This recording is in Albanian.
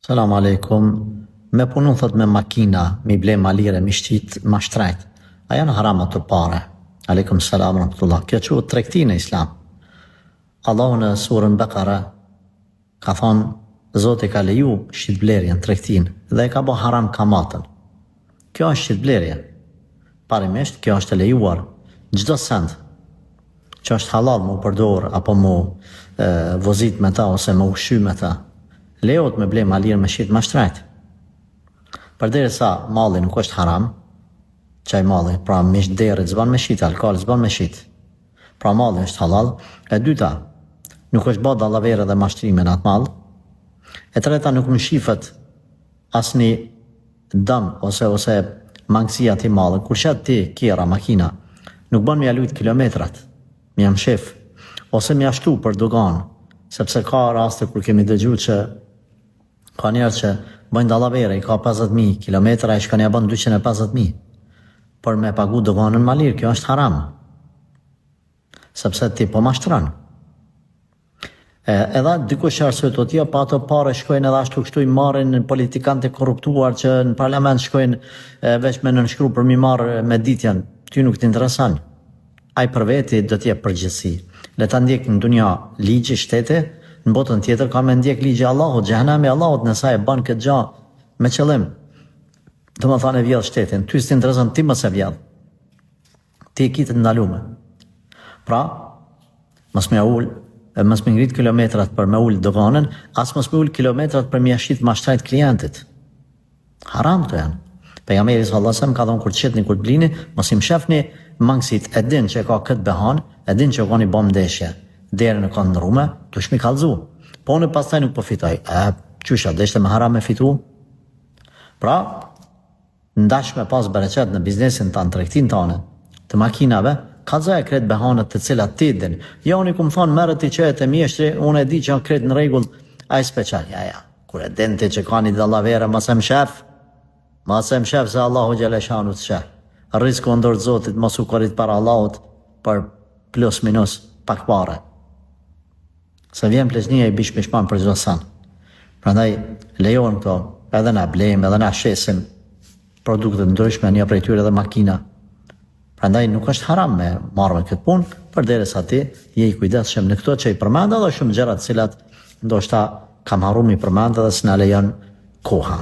Selam aleikum. Me punu thot me makina, mi ble malire, mi shqit, ma shtrejt. A janë haram ato pare? Aleikum salam rahmatullah. Kjo quhet tregti në islam. Allahu në surën Bekara ka thonë, Zoti ka leju shqitblerjen, tregtin, dhe e ka bo haram kamatën. Kjo është shqitblerje. Parimisht, kjo është e lejuar. Çdo send që është halal mu përdor, apo mu vozit me ta, ose mu ushqy me ta, lejohet me ble malirë me shqit ma shtrejt. Përderisa malli nuk është haram, qaj malli, pra mish derit zban me shqit, alkohol zban me shqit, pra malli është halal. E dyta, nuk është ba dallavere dhe mashtrime në atë mall. E treta, nuk më shifët asni dëm ose mangësia ti malli. Kur shet ti kjera makina, nuk ban me jalujt kilometrat, mi jam shef, ose mi ashtu për dogan, sepse ka raste kur kemi dëgju që ka njerë që bëjnë dallavere, i ka 50.000 kilometra, i shkon ja bën 250.000 për me pagu doganën malir. Kjo është haram, sepse ti po mashtron. Edhe dikush arsye të tja, pa ato pare shkojnë edhe ashtu kështu i marrin politikanët e korruptuar që në parlament shkojnë veç me nënshkru për mi marrë me ditjen. Ty nuk t'intereson. Ai për veti do t'jep përgjegjësi. Le ta ndjek në dunja ligji shteti, në botën tjetër ka me ndjek ligji Allahut, xhehenami Allahut, nësa e ban këtë gjë me qëllim. Do më thane vjedh shtetin, ty s't'intereson, ti mos e vjedh. Ti e kitë ndalume. Pra, mos me ngrit kilometrat për me ull doganën, as mos me ull kilometrat për me jashit ma shtrajt klientit. Haram të janë. Pejgamberi sallallahu alajhi wasallam ka thonë, kur të qetni, kur të blini, mos i mshefni mangësit, e din që ka këtë behan, e din që ka një bom ndeshje, deri në kanë ndrume, të shmi kallzu. Po në pastaj nuk po fitoj. Qysha, deshte me haram me fitu? Pra, ndash me pas bereqet në biznesin tanë, tregtin tanë, të makinave, kallzoja kret behanët të cilat ti din. Jo, unë i kum thonë, merët i qëhet e mjeshtri, unë e di që kret në regull, a i speçal. Ja, kur e din ti që ka një dallavere, mos e mshef se Allahu Gjeleshanu të shef. Risku ndër Zotit, mos u korrit para Allahut për plus minus pak pare. Se vjen plesnia i bish mishpan për çdo sen. Prandaj lejohen këto, edhe na blejmë, edhe na shesim produkte ndryshme, një prej tyre edhe makina. Prandaj nuk është haram me marrë me këtë punë, përderisa ti je i kujdesshëm në këto që i përmend, edhe shumë gjëra të cilat ndoshta kam harruar mi përmend edhe s'na lejon koha.